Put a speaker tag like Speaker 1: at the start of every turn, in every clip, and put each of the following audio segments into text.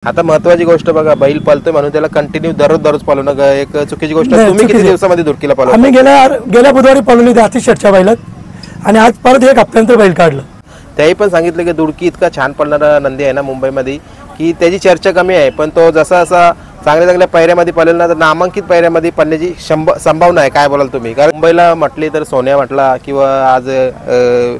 Speaker 1: आता महत्वाची गोष्ट बघा, बैल पळतोय म्हणून त्याला कंटिन्यू दररोज पळवणं एक चुकीची गोष्ट आहे। तुम्ही किती दिवसामध्ये दुडकीला पळवला?
Speaker 2: आम्ही गेल्या बुधवारी पळवली होती अतिश शेटच्या बैलात आणि आज परत एक हप्त्यानंतर बैल काढलं।
Speaker 1: त्याही पण सांगितलं की दुडकी इतका छान पळणारा नंदी आहे ना मुंबईमध्ये की त्याची चर्चा कमी आहे, पण तो जसा जसा चांगल्या पायऱ्यामध्ये पळेल ना तर नामांकित पायऱ्यामध्ये पडण्याची संभावना आहे। काय बोलाल तुम्ही? कारण मुंबईला म्हटली तर सोन्या म्हटला किंवा आज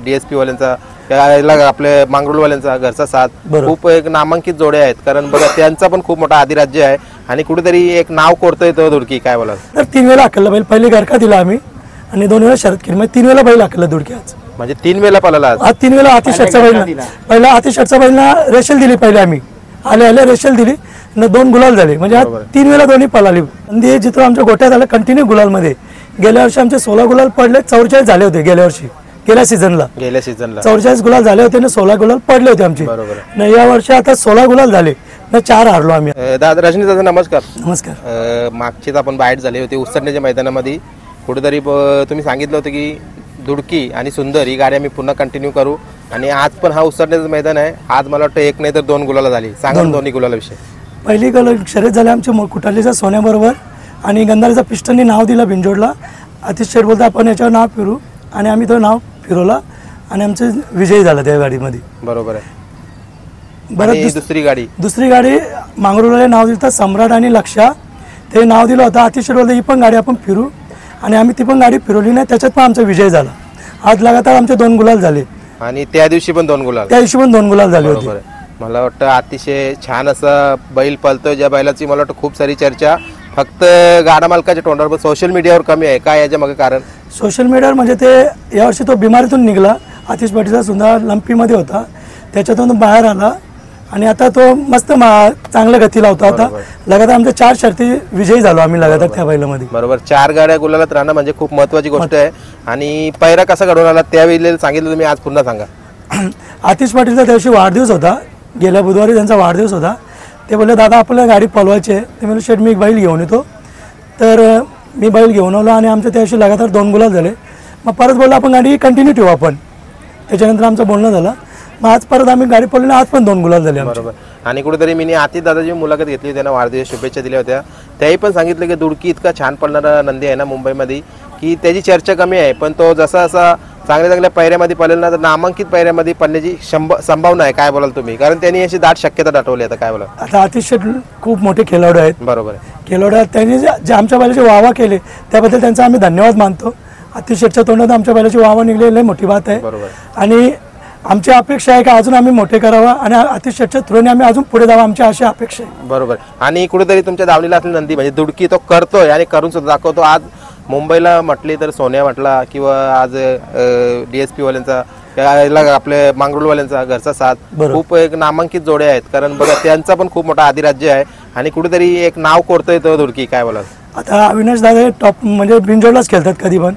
Speaker 1: DSP वाल्यांचा आपल्या मांगरुळवाल्यांचा घरचा साथ खूप एक नामांकित जोड्या आहेत। कारण बघा त्यांचा पण खूप मोठा अधिराज्य आहे आणि कुठेतरी एक नाव कोरतोय तो दुडकी। काय बोलाल?
Speaker 2: तर 3 वेळा हाकलला बैल, पहिले घरका दिला आम्ही आणि 2 वेळा शरद केली, म्हणजे 3 वेळा बैल हाकलला दुडकी। आज
Speaker 1: म्हणजे 3 वेळा पळाला
Speaker 2: आज 3 वेळा अतिश शेटचा बैल, पहिला अतिश शेटचा बैलना रेशल दिली, पहिले आम्ही आले रेशल दिली न 2 गुलाल झाले, म्हणजे आज 3 वेळा दोन्ही पळाली। आणि जिथं आमच्या गोट्यात आलं कंटिन्यू गुलाल मध्ये। गेल्या वर्षी आमचे 16 गुलाल पडले, 44 झाले होते गेल्या वर्षी। गेल्या सीझनला 44 गुलाल झाले होते ना, 16 गुलाल पडले होते आमचे। नाही या वर्षी आता 16 गुलाल झाले ना, 4 हारलो आम्ही।
Speaker 1: दादा रजनी दादा नमस्कार।
Speaker 2: नमस्कार।
Speaker 1: मागचीच आपण बाहेर झाले होते उसरण्याच्या मैदानामध्ये, कुठेतरी तुम्ही सांगितलं होतं की दुडकी आणि सुंदर ही गाडी आम्ही पुन्हा कंटिन्यू करू आणि आज पण हा उसरण्याचं मैदान आहे। आज मला वाटतं 1 नाही तर 2 गुलाला झाली। सांगा दोन्ही गुलालाविषयी।
Speaker 2: पहिली शर्यत झाली आमची कुटालीच्या सोन्याबरोबर आणि गंधारीचा पिस्टननी नाव दिलं बिंजोडला। अतिश शेट बोलता आपण याच्यावर नाव फिरू आणि आम्ही तो नाव फिरवला आणि आमचे विजयी झाला त्या गाडीमध्ये। बरोबर आहे। बरं दुसरी गाडी मांगरुळला नाव दिलं सम्राट आणि लक्षा, ते नाव दिलं होतं। अतिश शेट बोलता ही पण गाडी आपण फिरू आणि आम्ही ती पण गाडी फिरवली नाही, त्याच्यात पण आमचा विजय झाला। आज लगातार आमचे 2 गुलाल झाले आणि त्या दिवशी पण 2 गुलाल झाले होते।
Speaker 1: मला वाटतं अतिशय छान असा बैल पळतोय, ज्या बैलाची मला वाटतं खूप सारी चर्चा फक्त गाडा मालकाच्या तोंडावर, सोशल मीडियावर कमी आहे। काय याच्या मागे कारण?
Speaker 2: सोशल मीडियावर म्हणजे ते यावर्षी तो बिमारीतून निघाला, आतिश पाटीलचा सुद्धा लंपीमध्ये होता, त्याच्यातून बाहेर आला आणि आता तो मस्त चांगल्या गतीला होता। आता लगातार आमच्या 4 शर्ती विजयी झालो आम्ही लगातार त्या बैलामध्ये।
Speaker 1: बरोबर, 4 गाड्या गुलालात राहणं म्हणजे खूप महत्वाची गोष्ट आहे। आणि पैरा कसा घडवून आला त्यावेळी सांगितलं तुम्ही, आज पुन्हा सांगा।
Speaker 2: आतिश पाटीलचा त्यादिवशी वाढदिवस होता, गेल्या बुधवारी त्यांचा वाढदिवस होता। ते बोलले दादा आपल्याला गाडी पळवायची आहे। ते म्हणजे शेट मी एक बैल घेऊन येतो, तर मी बैल घेऊन आलो आणि आमच्या त्यादिवशी लगातार 2 गुलाल झाले। मग परत बोललो आपण गाडी कंटिन्यू ठेवू आपण, त्याच्यानंतर आमचं बोलणं झालं। मग आज परत आम्ही गाडी पळवली, आज पण 2 गुलाल झाले।
Speaker 1: बरोबर। आणि कुठेतरी मी आतिश दादाची मुलाखत घेतली, त्यांना वाढदिवस शुभेच्छा दिल्या होत्या। त्याही पण सांगितलं की दुडकी इतका छान पळणारा नंदी आहे ना मुंबईमध्ये की त्याची चर्चा कमी आहे, पण तो जसा जसा चांगल्या पायऱ्यामध्ये पळेल ना तर नामांकित पायऱ्यामध्ये पडण्याची संभावना आहे। काय बोलाल तुम्ही? कारण त्यांनी अशी दाट शक्यता दाखवली। आता काय बोलाल? आता
Speaker 2: अतिश शेट खूप मोठे खेळाडू आहेत।
Speaker 1: बरोबर आहे।
Speaker 2: खेळाडू त्यांनी जे आमच्या बैलाचे वावा केले त्याबद्दल त्यांचा आम्ही धन्यवाद मानतो। अतिश शेटच्या तोंडात आमच्या बैलाची वावा निघलेली मोठी बात आहे। बरोबर। आणि आमची अपेक्षा आहे की अजून आम्ही मोठे करावा आणि अतिश शेटच्या थ्रूने आम्ही अजून पुढे जावं, आमची अशी अपेक्षा आहे। बरोबर।
Speaker 1: आणि कुठेतरी तुमच्या दावणीला असलेली नंदी म्हणजे दुडकी तो करतोय आणि करून सुद्धा दाखवतो। आज मुंबईला म्हटली तर सोन्या म्हटला किंवा आज DSP वाल्यांचा आपल्या मांगरुळवाल्यांचा घरचा साथ खूप एक नामांकित जोड्या आहेत। कारण बघा त्यांचा पण खूप मोठा अधिराज्य आहे आणि कुठेतरी एक नाव कोरतोय तो दुडकी। काय बोलाल? आता
Speaker 2: अविनाश दादा टॉप म्हणजे बिंजोडलाच खेळतात कधी पण।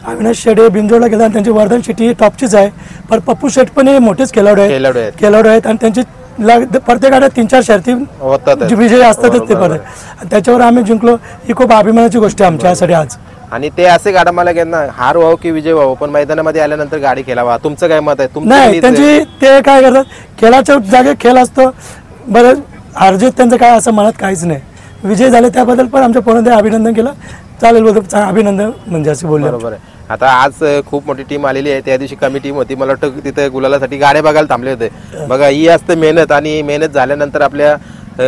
Speaker 2: अविनाश शेट हे बिंजोडला खेळतात, त्यांची वर्धन शेट्टी ही टॉपचीच आहे, पण पप्पू शेट पण हे मोठेच खेळाडू आहेत आणि त्यांची प्रत्येक गाड्यात 3-4 शर्ती होतात, विजयी असतातच ते परत। त्याच्यावर आम्ही जिंकलो, ही खूप अभिमानाची गोष्ट आहे आमच्यासाठी आज। आणि ते असे गाडा मला ना हार व्हावं की विजय व्हावं, पण मैदानामध्ये आल्यानंतर गाडी खेळावा। तुमचं काय मत आहे? नाही, त्यांची ते काय करतात, खेळाच्या जागे खेळ असतो, बरं हारजीत त्यांचं काय असं मनात काहीच नाही। विजय झाले त्याबद्दल पण आमच्या पोरांनी अभिनंदन केलं, चालेल बोलतो अभिनंदन म्हणजे असं बोलले।
Speaker 1: बरोबर आहे। आता आज खूप मोठी टीम आलेली आहे, त्या दिवशी कमी टीम होती, मला वाटतं तिथे गुलालासाठी गाड्या बघायला थांबले होते। बघा ही असते मेहनत, आणि मेहनत झाल्यानंतर आपल्या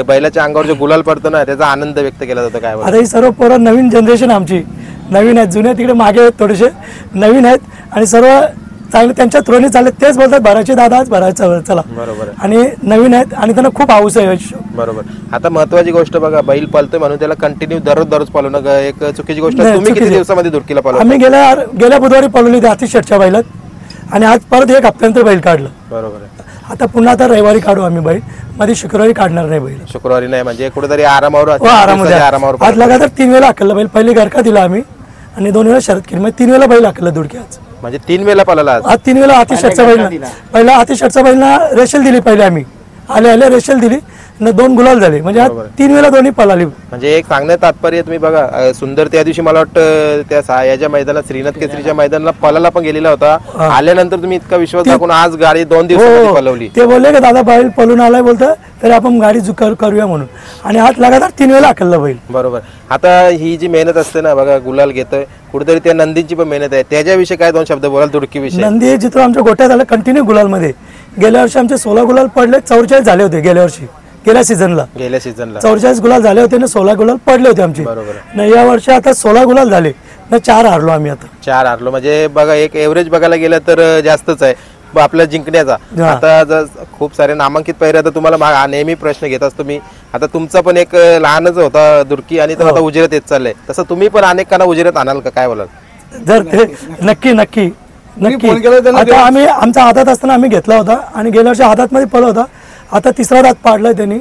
Speaker 1: बैलाच्या अंगावर जो गुलाल पडतो ना त्याचा आनंद व्यक्त केला जातो। काय
Speaker 2: आता ही सर्व पोरं नवीन जनरेशन आमची, नवीन आहेत, जुने तिकडे मागे आहेत, थोडेसे नवीन आहेत आणि सर्व चांगले त्यांच्या थ्रोने चालले, तेच बोलतात भरायचे दादा भरायचं चला। बरोबर। आणि नवीन आहेत आणि त्यांना खूप हौस आहे। बरोबर।
Speaker 1: आता महत्वाची गोष्ट बघा, बैल पळतोय म्हणून त्याला कंटिन्यू दररोज पळवणं एक चुकीची गोष्ट आहे। तुम्ही किती दिवसामध्ये दुडकीला पळवला?
Speaker 2: आम्ही गेल्या बुधवारी पळवली होती अतिश शेटच्या बैलात आणि आज परत एक हप्त्यानंतर बैल काढलं। बरोबर आहे। आता पुन्हा आता रविवारी काढू आम्ही बैल, मध्ये शुक्रवारी काढणार नाही बैल।
Speaker 1: शुक्रवारी नाही म्हणजे कुठेतरी आरामावर
Speaker 2: आज लगातार 3 वेळा हाकलला बैल, पहिले घरका दिला आम्ही आणि 2 वेळा शरद केली, म्हणजे 3 वेळा बैल हाकलला दुडकी। आज
Speaker 1: म्हणजे 3 वेळा पळाला।
Speaker 2: आज 3 वेळा अतिश शेटचा बैल, पहिला अतिश शेटचा बैलना रेशल दिली, पहिले आम्ही आले रेशल दिली न 2 गुलाल झाले, म्हणजे आज
Speaker 1: बरोबर.
Speaker 2: 3 वेळा दोन्ही पळाली.
Speaker 1: म्हणजे एक सांगण्यात तात्पर्य तुम्ही बघा सुंदर त्या दिवशी मला वाटतं त्या याच्या मैदानात श्रीनाथ केसरीच्या मैदानाला पलाला पण गेलेला होता. आल्यानंतर तुम्ही इतका विश्वास दाखवून आज गाडी 2 दिवसांमध्ये पलवली.
Speaker 2: ते बोलले की दादा बैल पळून आलाय बोलतं, तरी आपण गाडी करूया म्हणून, आणि आज लगातार 3 वेळा हाकलला बैल.
Speaker 1: बरोबर. आता ही जी मेहनत असते ना बघा, गुलाल घेतोय कुठेतरी त्या नंदीची पण मेहनत आहे, त्याच्याविषयी काय 2 शब्द बोलाल दुडकीविषयी?
Speaker 2: नंदी जिथं आमच्या गोट्यात आलं कंटिन्यू गुलालमध्ये. गेल्या वर्षी आमचे 16 गुलाल पडले, 44 झाले होते गेल्या वर्षी, गेल्या सीझनला
Speaker 1: गेल्या सीझनला
Speaker 2: 44 गुलाल झाले होते ना, 16 गुलाल पडले होते आमचे.
Speaker 1: बरोबर.
Speaker 2: न या वर्षी आता 16 गुलाल झाले ना, 4 हारलो आम्ही आता.
Speaker 1: 4 हारलो, म्हणजे बघा एक एव्हरेज बघायला गेलं तर जास्तच आहे आपल्या जिंकण्याचा.
Speaker 2: हा.
Speaker 1: आता जर खूप सारे नामांकित पैरे, आता तुम्हाला नेहमी प्रश्न घेत असतो मी, आता तुमचा पण एक लहानच होता दुर्की आणि तो आता उजेरात येत चाललंय, तसं तुम्ही पण अनेकांना उजेरात आणाल का, काय बोलाल?
Speaker 2: जर ते नक्की नक्की नक्की आता आम्ही आमचा हातात असताना आम्ही घेतला होता, आणि गेल्या वर्षी हातात मध्ये पळला होता. आता 3रा दात पाडलाय त्यांनी,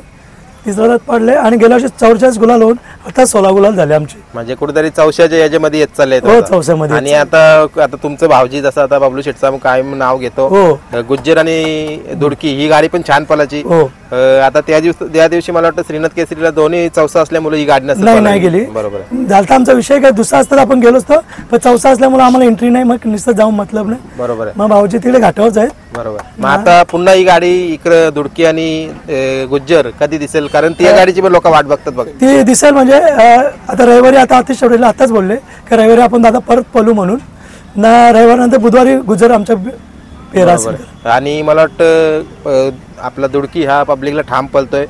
Speaker 2: 3रा दात पाडले, आणि गेल्या वर्षी 44 गुलाल होऊन आता 16 गुलाल झाले आमचे.
Speaker 1: म्हणजे कुठेतरी 400च्या याच्यामध्ये येत चाललंय
Speaker 2: हो, 400
Speaker 1: आणि आता तुमचं भावजी जसं आता बबलू शेटचा कायम नाव घेतो,
Speaker 2: हो.
Speaker 1: गुज्जर आणि दुडकी ही गाडी पण छान पळाची.
Speaker 2: हो.
Speaker 1: आता त्या दिवशी मला वाटतं श्रीनाथ केसरीला दोन्ही 400 असल्यामुळे ही गाडी
Speaker 2: नाही गेली.
Speaker 1: बरोबर
Speaker 2: झालता आमचा विषय काय, दुसरा असता तर आपण गेलो असतो, पण 400 असल्यामुळे आम्हाला एंट्री नाही, मग नुसतं जाऊन मतलब नाही.
Speaker 1: बरोबर आहे.
Speaker 2: मग भाऊजी तिकडे घाटावरच आहेत.
Speaker 1: बरोबर. मग आता पुन्हा ही गाडी इकडे दुडकी आणि गुज्जर कधी दिसेल, कारण ती गाडीची पण लोक वाट बघतात बघ.
Speaker 2: ती दिसेल म्हणजे आता रविवारी, आता अतिश शेवटीला आताच बोलले की रविवारी आपण दादा परत पळू म्हणून ना, रविवारी बुधवारी गुजर आमच्या पेरा असेल.
Speaker 1: आणि मला वाटतं आपला दुडकी हा पब्लिकला ठाम पळतोय.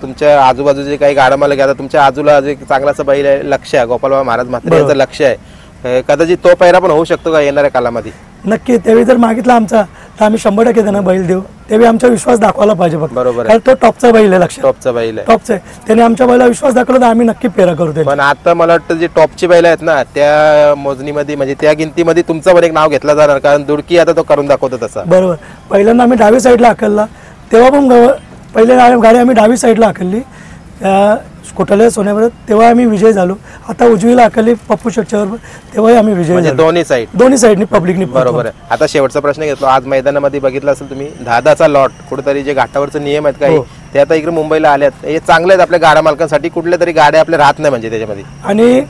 Speaker 1: तुमच्या आजूबाजूचे काही गाडा मला घ्या, तुमच्या आजूला जे चांगलासा बैल आहे, लक्ष आहे गोपालबाबा महाराज म्हात्रे यांचं लक्ष आहे, कदाचित तो पैरा पण होऊ शकतो का येणाऱ्या कालामध्ये?
Speaker 2: नक्की. त्यावेळी जर मागितला आमचा तर आम्ही 100% त्यांना बैल देऊ. त्यावेळी आमचा विश्वास दाखवायला पाहिजे फक्त.
Speaker 1: बरोबर.
Speaker 2: कारण तो टॉपचा बैल आहे, लक्ष
Speaker 1: टॉपचा बैल आहे,
Speaker 2: टॉपचा आहे. त्याने आमच्या बैला विश्वास दाखवला तर आम्ही नक्की पेरा करू.
Speaker 1: पण आता मला वाटतं जे टॉपची बैल आहेत ना, त्या मोजणीमध्ये म्हणजे त्या गिनतीमध्ये तुमचं पण एक नाव घेतलं जाणार, कारण दुडकी आता तो करून दाखवतो तसा.
Speaker 2: बरोबर. पहिल्यांदा आम्ही डावी साईडला हाकलला, तेव्हा पण पहिले गाडी आम्ही डावी साईडला हाकलली कोटाल्या सोन्यावर, तेव्हा आम्ही विजय झालो. आता उजवीला हाकलली पप्पू शेटच्यावर, तेव्हाही आम्ही विजय
Speaker 1: म्हणजे
Speaker 2: झालो. दोन्ही साईडनी पब्लिकनी.
Speaker 1: बरोबर आहे. आता शेवटचा प्रश्न घेतलो, आज मैदानामध्ये बघितलं असेल तुम्ही 10-10चा लॉट, कुठेतरी जे घाटावरचे नियम आहेत काही ते आता इकडे मुंबईला आल्यात, हे चांगले आहेत आपल्या गाड्या मालकांसाठी. कुठल्या तरी गाड्या आपल्या राहत नाही म्हणजे त्याच्यामध्ये,
Speaker 2: आणि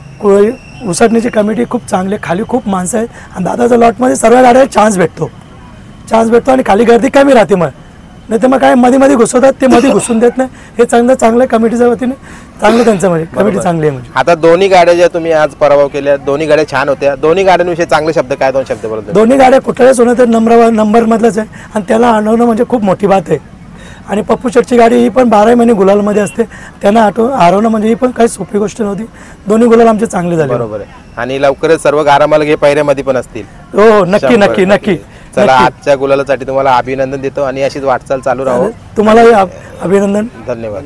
Speaker 2: उसटण्याची कमिटी खूप चांगली, खाली खूप माणसं आहेत, आणि दादाच्या लॉटमध्ये सर्व गाड्या चान्स भेटतो, आणि खाली गर्दी कमी राहते. मग नाही तर मग काय मध्ये घुसवतात, ते मध्ये घुसून देत नाही. हे चांगलं कमिटीच्या वतीने चांगलं त्यांचं म्हणजे कमिटी चांगली आहे. म्हणजे
Speaker 1: आता दोन्ही गाड्या ज्या तुम्ही आज पराभव केल्या, दोन्ही गाड्या छान होत्या. दोन्ही गाड्यांविषयी चांगले शब्द काय, 2 शब्द बोलतो?
Speaker 2: दोन्ही गाड्या कुठल्याच होणं तर नंबर मधलंच आहे, आणि त्याला आणवणं म्हणजे खूप मोठी बात आहे. आणि पप्पू शेटची गाडी ही पण 12 महिने गुलालमध्ये असते, त्यांना हरवणं म्हणजे ही पण काही सोपी गोष्ट नव्हती. दोन्ही गुलाल आमचे चांगले झाले.
Speaker 1: बरोबर आहे. आणि लवकरच सर्व गारामाल हे पहिऱ्यामध्ये पण असतील.
Speaker 2: हो, नक्की नक्की नक्की.
Speaker 1: चला, आजच्या गुलालासाठी तुम्हाला अभिनंदन देतो, आणि अशीच वाटचाल चालू राहू.
Speaker 2: तुम्हालाही अभिनंदन.
Speaker 1: धन्यवाद.